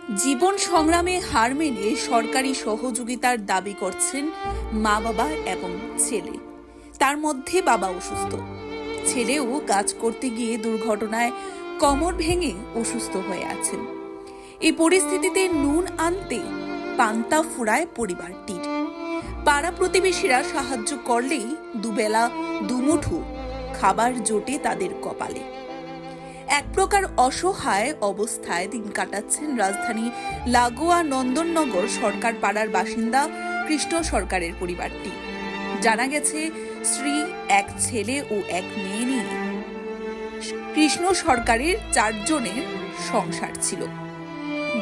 জীবন সংগ্রামে হার মেনে সরকারি সহযোগিতার দাবি করছেন মা বাবা এবং ছেলে। তার মধ্যে বাবা অসুস্থ, ছেলেও কাজ করতে গিয়ে দুর্ঘটনায় কোমর ভেঙে অসুস্থ হয়ে আছেন। এই পরিস্থিতিতে নুন আনতে পান্তা ফুরায় পরিবারটির। পাড়া প্রতিবেশীরা সাহায্য করলেই দুবেলা দুমুঠো খাবার জোটে তাদের কপালে। এক প্রকার অসহায় অবস্থায় দিন কাটাচ্ছেন রাজধানী লাগোয়া নন্দননগর সরকার পাড়ার বাসিন্দা কৃষ্ণ সরকারের পরিবারটি। জানা গেছে স্ত্রী, এক ছেলে ও এক মেয়ে নিয়ে কৃষ্ণ সরকারের 4 জনের সংসার ছিল।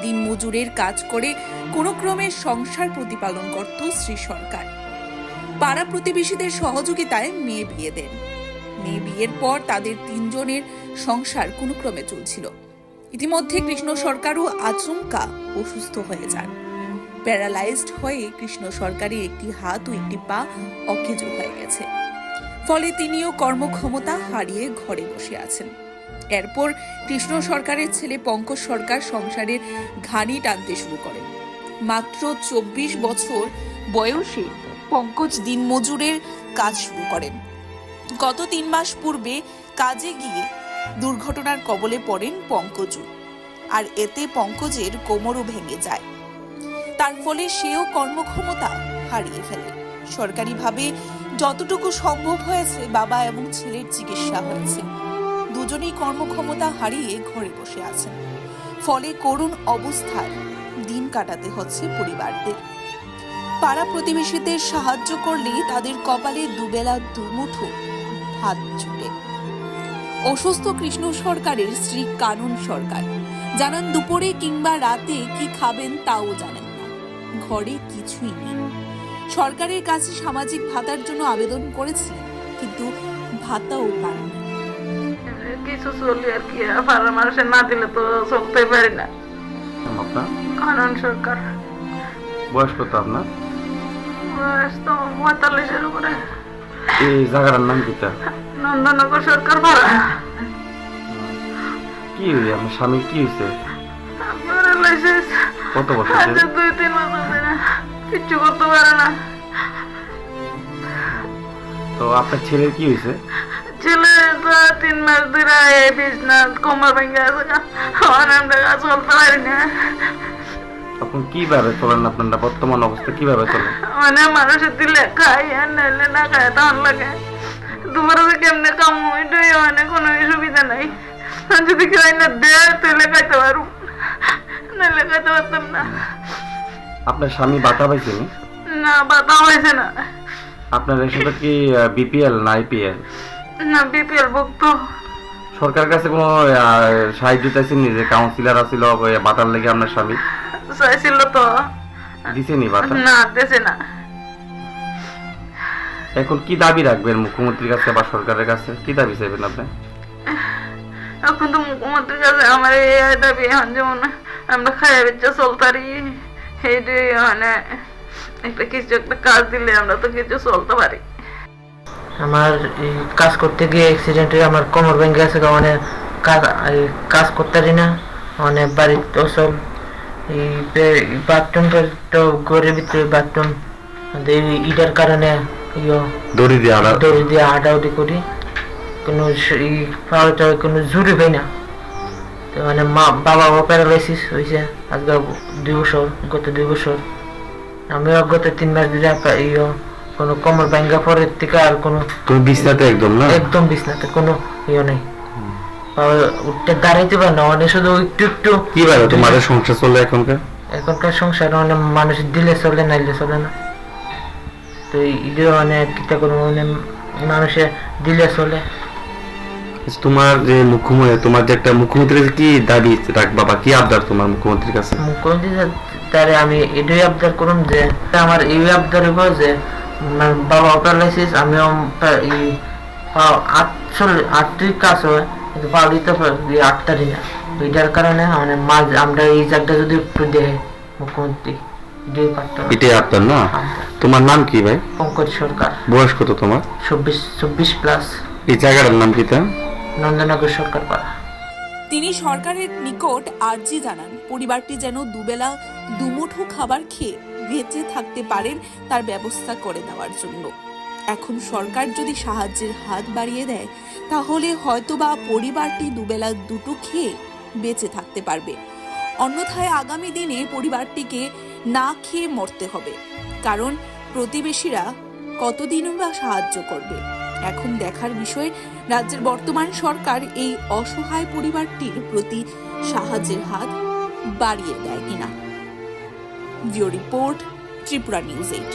দিনমজুরের কাজ করে কোনো ক্রমে সংসার প্রতিপালন করত শ্রী সরকার। পাড়া প্রতিবেশীদের সহযোগিতায় মেয়ে বিয়ে দেন। মেয়ে বিয়ের পর তাদের 3 জনের সংসার কোনো ক্রমে চলছিল। ইতিমধ্যে কৃষ্ণ সরকারও আচমকা অসুস্থ হয়ে যান। প্যারালাইজড হয়ে কৃষ্ণ সরকারের একটি হাত ও একটি পা অকেজো হয়ে গেছে। ফলে তিনিও কর্মক্ষমতা হারিয়ে ঘরে বসে আছেন। এরপর কৃষ্ণ সরকারের ছেলে পঙ্কজ সরকার সংসারের ঘানি টানতে শুরু করেন। মাত্র 24 বছর বয়সে পঙ্কজ দিনমজুরের কাজ শুরু করেন। গত 3 মাস পূর্বে কাজে গিয়ে দুর্ঘটনার কবলে পড়েন পঙ্কজও, আর এতে পঙ্কজের কোমরও ভেঙে যায়। তার ফলে সেও কর্মক্ষমতা হারিয়ে ফেলে। সরকারিভাবে যতটুকু সম্ভব হয়েছে বাবা এবং ছেলের চিকিৎসা হয়েছে। দুজনেই কর্মক্ষমতা হারিয়ে ঘরে বসে আছেন। ফলে করুণ অবস্থায় দিন কাটাতে হচ্ছে পরিবারদের। পাড়া প্রতিবেশীদের সাহায্য করলেই তাদের কপালে দুবেলা দুমুঠো ভাত জুটে। অসুস্থ কৃষ্ণ সরকারের স্ত্রী কানন সরকার জানান, দুপুরে কিংবা রাতে কি খাবেন তাও জানেন না, ঘরে কিছুই নেই। সরকারের কাছে সামাজিক ভাতার জন্য আবেদন করেছিলেন, কিন্তু ভাতাও পাননি। কিছু চলি আর কি, পাড়ার মানুষের না দিলে তো চলতে পারি না। আপনার কানন সরকার। বয়স কত আপনার? বয়স তো 45-এর উপরে। এই জায়গাটার নাম কিটা? নন্দননগর সরকার পাড়া। কি হইছে আপনার স্বামীর? কি হয়েছে? প্যারালাইসিস। কত বছর আজ ধরে? 2-3 বছর ধরে কিচ্ছু করতে পারে না। তো আপনার ছেলের কি হয়েছে? ছেলে তো 3 মাস ধরে এই বিছনাথ কোমর ভেঙে আছে, আমরা কাজ করতে পারি না। এখন কিভাবে চলেন আপনারা? বর্তমান অবস্থা কিভাবে চলেন? মানে মানুষের দিলে খাই আর নাইলে না খায়, তখন লাগে দুপুরে যে কেমনে কাম ওইটাই, মানে কোনো সুবিধা নাই। যদি কেউ না দেয় তাহলে খাইতে পারবো, নাইলে খাইতে পারতাম না। আপনার স্বামী বাতা পাইছেন? না, বাতা হয়েছে না। আপনার রেশনটা কি বিপিএল না আইপিএল? না, বিপিএল ভুক্ত। সরকার কাছে কোনো সাহায্য চাইছেন? যে কাউন্সিলর আছিল বাতার লেগে আপনার স্বামী চাইছিল তো, দিছেনি বাতা? না দেশে না। এখন কি দাবি রাখবেন মুখ্যমন্ত্রীর কাছে বা সরকারের কাছে? কি দাবি চাইবেন আপনি? এখন তো মুখ্যমন্ত্রীর কাছে আমার এই দাবি, এখন যেমন আমরা খাইয়া বেচা চলতারি, সেইটাই মানে একটা কিছু একটা কাজ দিলে আমরা তো কিছু চলতে পারি। আমার এই কাজ করতে গিয়ে অ্যাক্সিডেন্টে আমার কোমর ভেঙে গেছে। মানে কাজ করতে পারি না, মানে বাড়িতে ওসব এই বাথরুমটা তো ঘরের ভিতরে বাথরুম, ইটার কারণে দড়ি দিয়ে হাঁটাহাঁটি করি, কোনো পাওয়াটা কোনো জুড়ি পাই না। তো মানে বাবা প্যারালাইসিস হয়েছে আজকে 2 বছর, গত 2 বছর। আমিও গত 3 মাস ধরে কোনো কোমর ভাঙ্গা পরের থেকে আর কোনো বিছনাতে একদম বিছনাতে কোনো নেই, উঠতে দাঁড়াইতে পারে না। মানে শুধু একটু একটু। কিভাবে তোমাদের সংসার চলে এখনকার সংসার? মানে মানুষ দিলে চলে, নাইলে চলে না। তো এটা মানে কিতা করবো, মানে মানুষে দিলে চলে। তোমার যে মুখ্যমন্ত্রী, তোমার যে একটা মুখ্যমন্ত্রীর কি দাবি রাখবা বা কি আবদার তোমার মুখ্যমন্ত্রীর কাছে? মুখ্যমন্ত্রী তারে আমি এটাই আবদার করুম যে আমার এই আবদার হইব যে বাবা প্যারালাইসিস, আমিও 38 কাজ হয় কিন্তু বাড়িতে 8টারই না। এটার কারণে মানে আমরা এই জায়গাটা যদি একটু দেখে মুখ্যমন্ত্রী এটাই আপনার না? তোমার নাম কি ভাই? পঙ্কজ সরকার। বয়স কত তোমার? 24+। এই জায়গাটার নাম কি? নন্দননগর সরকার পাড়া। তিনি সরকারের নিকট আর্জি জানান পরিবারটি যেন দুবেলা দুমুঠো খাবার খেয়ে বেঁচে থাকতে পারেন তার ব্যবস্থা করে দেওয়ার জন্য। এখন সরকার যদি সাহায্যের হাত বাড়িয়ে দেয় তাহলে হয়তোবা পরিবারটি দুবেলা দুটো খেয়ে বেঁচে থাকতে পারবে, অন্যথায় আগামী দিনে পরিবারটিকে না খেয়ে মরতে হবে। কারণ প্রতিবেশীরা কতদিনই বা সাহায্য করবে। এখন দেখার বিষয় রাজ্যের বর্তমান সরকার এই অসহায় পরিবারটির প্রতি সাহায্যের হাত বাড়িয়ে দেয় কিনা। Bureau report, Tripura news 8।